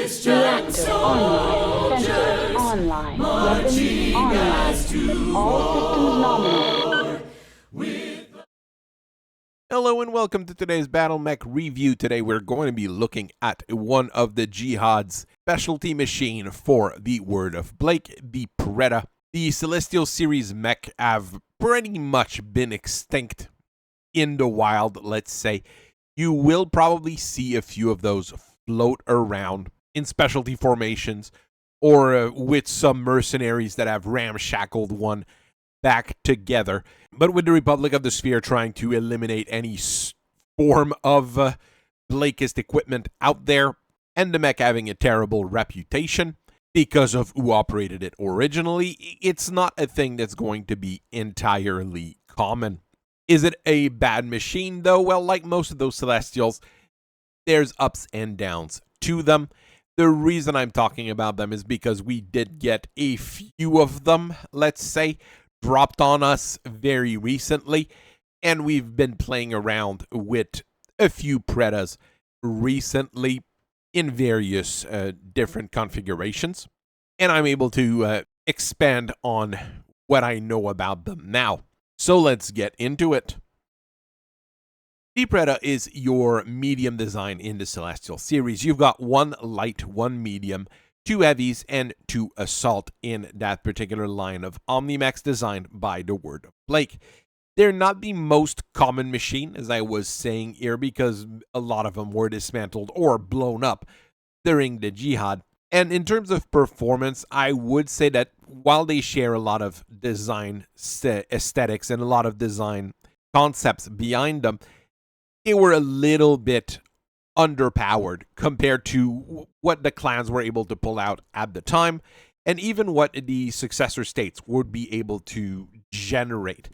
Reactor online. Sensors online. Weapons online. All systems nominal. Hello and welcome to today's Battletech review. Today we're going to be looking at one of the Jihad's specialty machine for the Word of Blake, the Preta. The Celestial Series mech have pretty much been extinct in the wild, let's say. You will probably see a few of those float around in specialty formations or with some mercenaries that have ramshackled one back together. But with the Republic of the Sphere trying to eliminate any form of Blakeist equipment out there, and the mech having a terrible reputation because of who operated it originally, it's not a thing that's going to be entirely common. Is it a bad machine though? Well, like most of those Celestials, there's ups and downs to them. The reason I'm talking about them is because we did get a few of them, let's say, dropped on us very recently, and we've been playing around with a few Pretas recently in various different configurations, and I'm able to expand on what I know about them now. So let's get into it. The Preta is your medium design in the Celestial Series. You've got one light, one medium, two heavies, and two assault in that particular line of Omnimech designed by the Word of Blake. They're not the most common machine, as I was saying here, because a lot of them were dismantled or blown up during the Jihad. And in terms of performance, I would say that while they share a lot of design aesthetics and a lot of design concepts behind them, they were a little bit underpowered compared to what the clans were able to pull out at the time, and even what the successor states would be able to generate.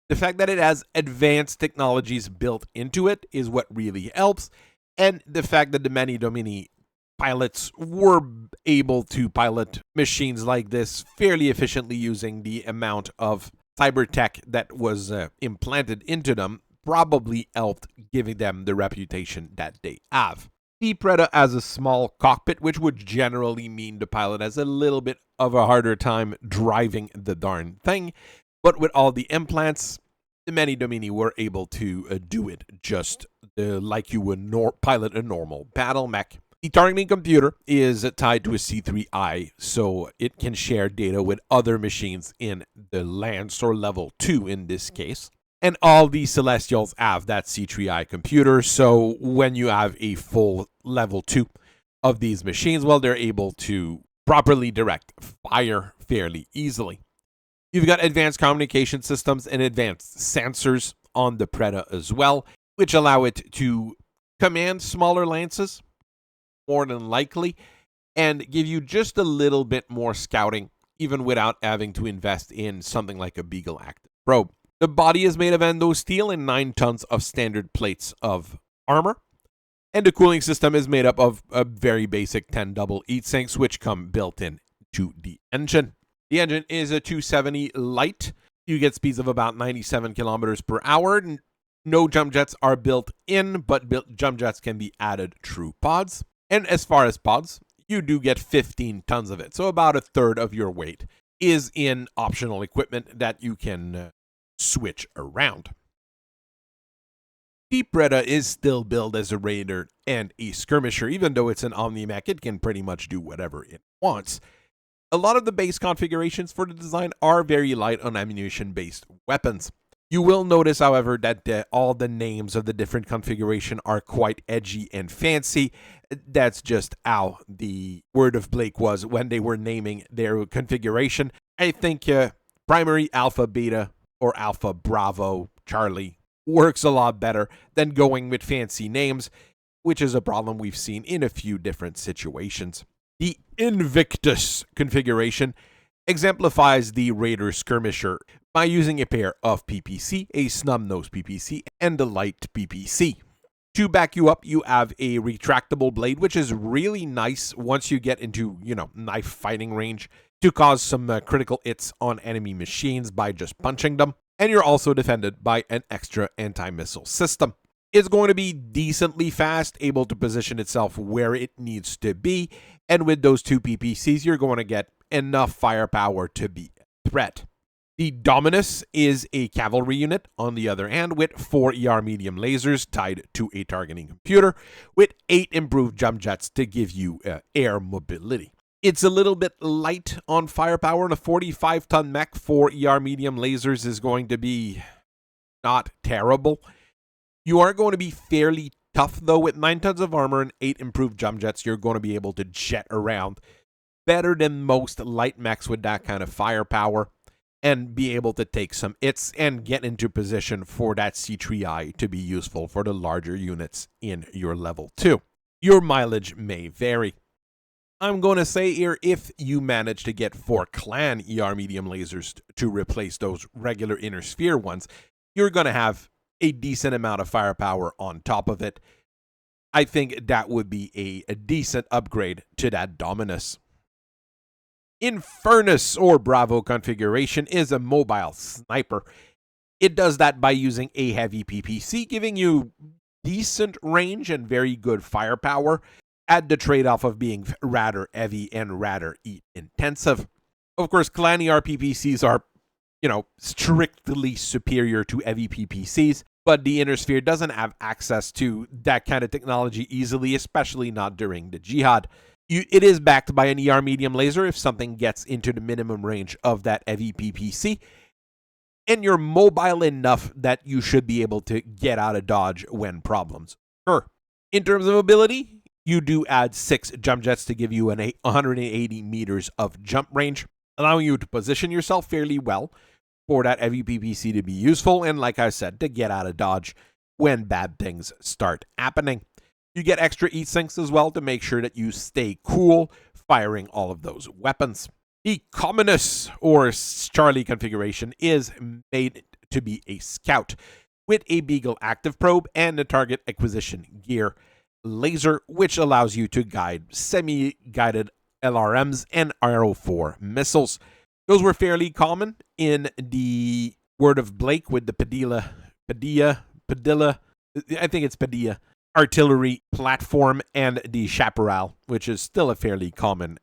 The fact that it has advanced technologies built into it is what really helps, and the fact that the many Domini pilots were able to pilot machines like this fairly efficiently using the amount of cyber tech that was implanted into them probably helped giving them the reputation that they have. The Preta has a small cockpit, which would generally mean the pilot has a little bit of a harder time driving the darn thing, but with all the implants, the many Domini were able to do it just like you would pilot a normal battle mech. The targeting computer is tied to a C3I, so it can share data with other machines in the Lance or level 2 in this case. And all these Celestials have that C3I computer, so when you have a full level 2 of these machines, well, they're able to properly direct fire fairly easily. You've got advanced communication systems and advanced sensors on the Preta as well, which allow it to command smaller lances, more than likely, and give you just a little bit more scouting, even without having to invest in something like a Beagle Active Probe. The body is made of endo steel and 9 tons of standard plates of armor. And the cooling system is made up of a very basic 10 double heat sinks, which come built in to the engine. The engine is a 270 light. You get speeds of about 97 kilometers per hour. No jump jets are built in, but jump jets can be added through pods. And as far as pods, you do get 15 tons of it. So about a third of your weight is in optional equipment that you can switch around. The Preta is still billed as a raider and a skirmisher. Even though it's an Omnimech, it can pretty much do whatever it wants. A lot of the base configurations for the design are very light on ammunition-based weapons. You will notice, however, that all the names of the different configuration are quite edgy and fancy. That's just how the Word of Blake was when they were naming their configuration. I think primary, alpha, beta, or Alpha, Bravo, Charlie works a lot better than going with fancy names, which is a problem we've seen in a few different situations. The Invictus configuration exemplifies the Raider Skirmisher by using a pair of PPC, a snub-nose PPC, and a light PPC. To back you up, you have a retractable blade, which is really nice once you get into, knife fighting range to cause some critical hits on enemy machines by just punching them. And you're also defended by an extra anti-missile system. It's going to be decently fast, able to position itself where it needs to be, and with those 2 PPCs, you're going to get enough firepower to be a threat. The Dominus is a cavalry unit, on the other hand, with 4 ER medium lasers tied to a targeting computer, with 8 improved jump jets to give you air mobility. It's a little bit light on firepower, and a 45-ton mech, 4 ER medium lasers is going to be not terrible. You are going to be fairly tough, though. With 9 tons of armor and 8 improved jump jets, you're going to be able to jet around better than most light mechs with that kind of firepower, and be able to take some hits and get into position for that C3I to be useful for the larger units in your level 2. Your mileage may vary. I'm going to say here, if you manage to get 4 clan ER medium lasers to replace those regular inner sphere ones, you're going to have a decent amount of firepower on top of it. I think that would be a decent upgrade to that Dominus. Infernus or Bravo configuration is a mobile sniper. It does that by using a heavy PPC, giving you decent range and very good firepower at the trade-off of being rather heavy and rather intensive. Of course, clan ER PPCs are, strictly superior to heavy PPCs, but the inner sphere doesn't have access to that kind of technology easily, especially not during the Jihad. It is backed by an ER medium laser if something gets into the minimum range of that heavy PPC, and you're mobile enough that you should be able to get out of dodge when problems occur. In terms of ability, you do add 6 jump jets to give you an 180 meters of jump range, allowing you to position yourself fairly well for that heavy PPC to be useful, and like I said, to get out of dodge when bad things start happening. You get extra heat sinks as well to make sure that you stay cool firing all of those weapons. The Communus or Charlie configuration is made to be a scout with a Beagle active probe and a target acquisition gear laser, which allows you to guide semi-guided LRMs and Arrow 4 missiles. Those were fairly common in the Word of Blake with the Padilla, I think it's Padilla, artillery platform, and the Chaparral, which is still a fairly common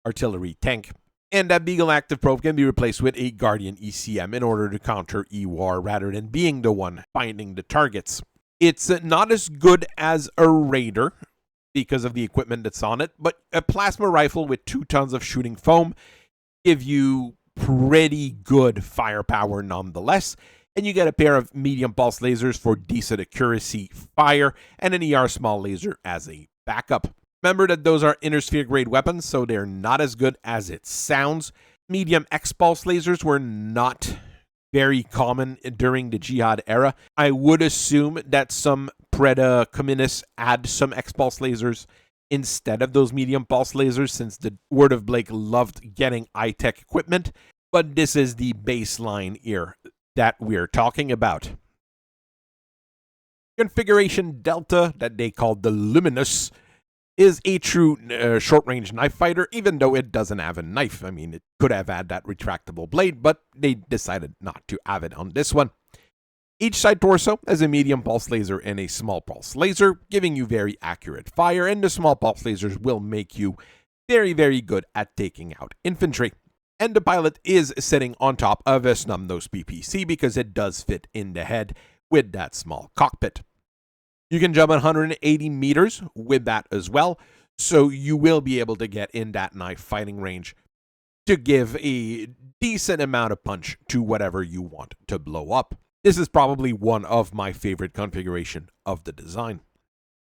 artillery tank. And that Beagle active probe can be replaced with a Guardian ECM in order to counter EWAR rather than being the one finding the targets. It's not as good as a Raider because of the equipment that's on it, but a plasma rifle with 2 tons of shooting foam give you pretty good firepower nonetheless. And you get a pair of medium pulse lasers for decent accuracy fire and an ER small laser as a backup. Remember that those are inner sphere grade weapons, so they're not as good as it sounds. Medium X pulse lasers were not very common during the Jihad era. I would assume that some Preta communists add some X pulse lasers instead of those medium pulse lasers, since the Word of Blake loved getting high-tech equipment, but this is the baseline here that we're talking about. Configuration Delta, that they called the Luminous, is a true short-range knife fighter, even though it doesn't have a knife. I mean, it could have had that retractable blade, but they decided not to have it on this one. Each side torso has a medium pulse laser and a small pulse laser, giving you very accurate fire, and the small pulse lasers will make you very, very good at taking out infantry. And the pilot is sitting on top of a snub-nosed PPC because it does fit in the head with that small cockpit. You can jump 180 meters with that as well, so you will be able to get in that knife fighting range to give a decent amount of punch to whatever you want to blow up. This is probably one of my favorite configuration of the design.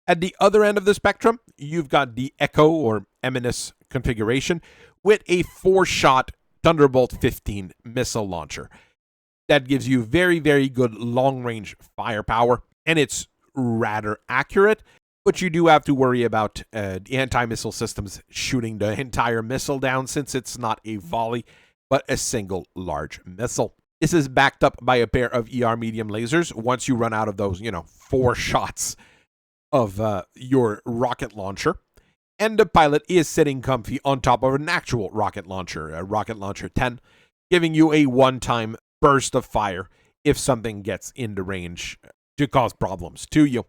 At the other end of the spectrum, you've got the Echo or Eminus configuration with a 4-shot Thunderbolt 15 missile launcher. That gives you very, very good long-range firepower, and it's rather accurate, but you do have to worry about the anti-missile systems shooting the entire missile down, since it's not a volley, but a single large missile. This is backed up by a pair of ER medium lasers. Once you run out of those, 4 shots of your rocket launcher, and the pilot is sitting comfy on top of an actual rocket launcher, a Rocket Launcher 10, giving you a one-time burst of fire if something gets in the range to cause problems to you.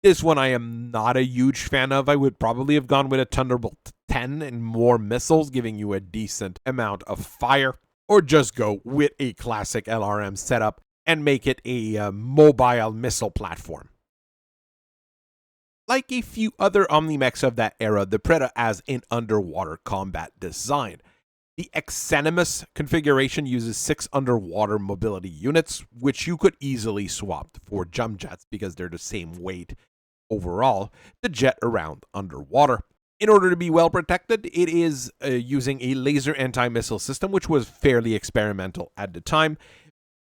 This one I am not a huge fan of. I would probably have gone with a Thunderbolt 10 and more missiles, giving you a decent amount of fire, or just go with a classic LRM setup and make it a mobile missile platform. Like a few other Omnimechs of that era, the Preta has an underwater combat design. The Exenimus configuration uses 6 underwater mobility units, which you could easily swap for jump jets because they're the same weight overall to jet around underwater. In order to be well protected, it is using a laser anti-missile system, which was fairly experimental at the time,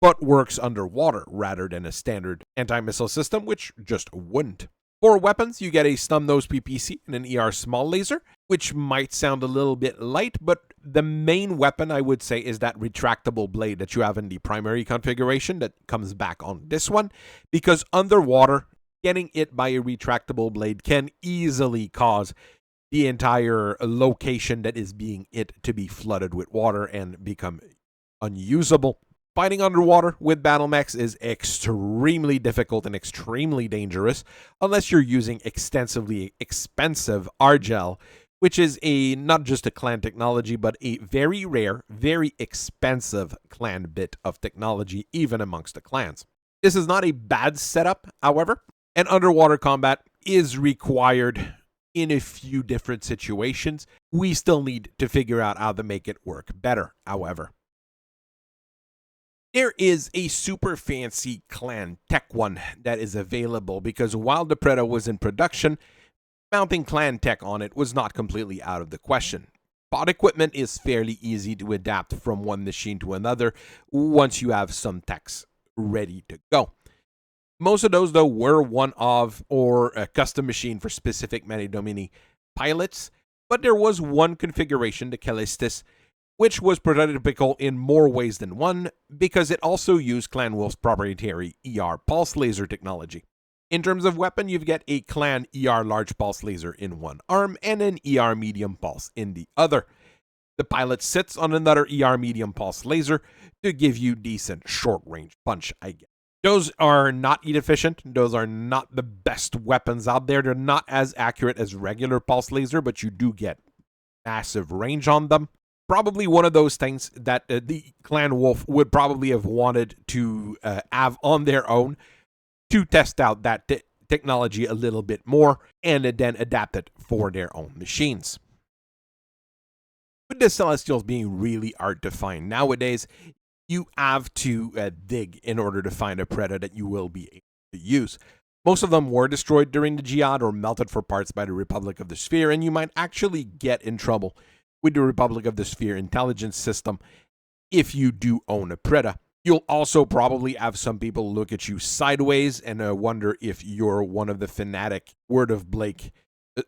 but works underwater rather than a standard anti-missile system, which just wouldn't. For weapons, you get a snub-nose PPC and an ER small laser, which might sound a little bit light, but the main weapon, I would say, is that retractable blade that you have in the primary configuration that comes back on this one, because underwater, getting hit by a retractable blade can easily cause the entire location that is being hit to be flooded with water and become unusable. Fighting underwater with Battlemechs is extremely difficult and extremely dangerous unless you're using extensively expensive Argel, which is not just a clan technology, but a very rare, very expensive clan bit of technology, even amongst the clans. This is not a bad setup, however, and underwater combat is required in a few different situations. We still need to figure out how to make it work better, however. There is a super fancy clan tech one that is available because while the Preta was in production, mounting clan tech on it was not completely out of the question. Bot equipment is fairly easy to adapt from one machine to another once you have some techs ready to go. Most of those, though, were one-of or a custom machine for specific Mani-Domini pilots, but there was one configuration, the KIsis, which was prototypical in more ways than one because it also used Clan Wolf's proprietary ER pulse laser technology. In terms of weapon, you get a Clan ER large pulse laser in one arm and an ER medium pulse in the other. The pilot sits on another ER medium pulse laser to give you decent short-range punch, I guess. Those are not heat efficient. Those are not the best weapons out there. They're not as accurate as regular pulse laser, but you do get massive range on them. Probably one of those things that the Clan Wolf would probably have wanted to have on their own to test out that technology a little bit more and then adapt it for their own machines. With the Celestials being really hard to find nowadays, you have to dig in order to find a Preta that you will be able to use. Most of them were destroyed during the Jihad or melted for parts by the Republic of the Sphere, and you might actually get in trouble with the Republic of the Sphere intelligence system if you do own a Preta. You'll also probably have some people look at you sideways and wonder if you're one of the fanatic Word of Blake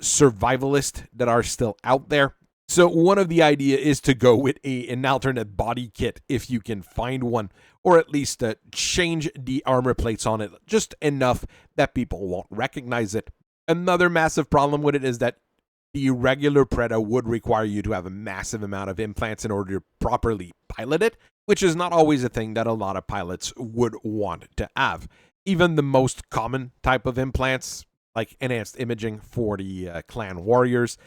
survivalists that are still out there. So one of the idea is to go with an alternate body kit if you can find one, or at least change the armor plates on it just enough that people won't recognize it. Another massive problem with it is that the regular Preta would require you to have a massive amount of implants in order to properly pilot it, which is not always a thing that a lot of pilots would want to have. Even the most common type of implants, like enhanced imaging for the clan warriors,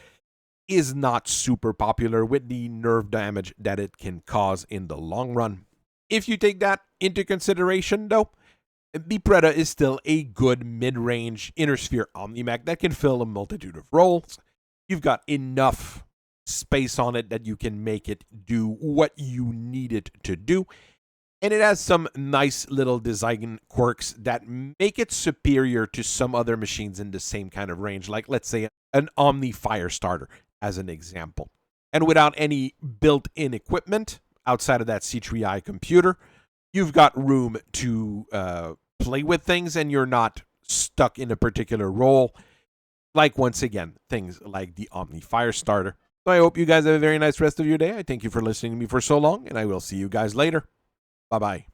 is not super popular with the nerve damage that it can cause in the long run. If you take that into consideration, though, the Preta is still a good mid-range inner sphere Omnimech that can fill a multitude of roles. You've got enough space on it that you can make it do what you need it to do. And it has some nice little design quirks that make it superior to some other machines in the same kind of range, like let's say an Omni Firestarter as an example. And without any built-in equipment outside of that C3i computer, you've got room to play with things and you're not stuck in a particular role. Like, once again, things like the Omni Firestarter. So I hope you guys have a very nice rest of your day. I thank you for listening to me for so long, and I will see you guys later. Bye-bye.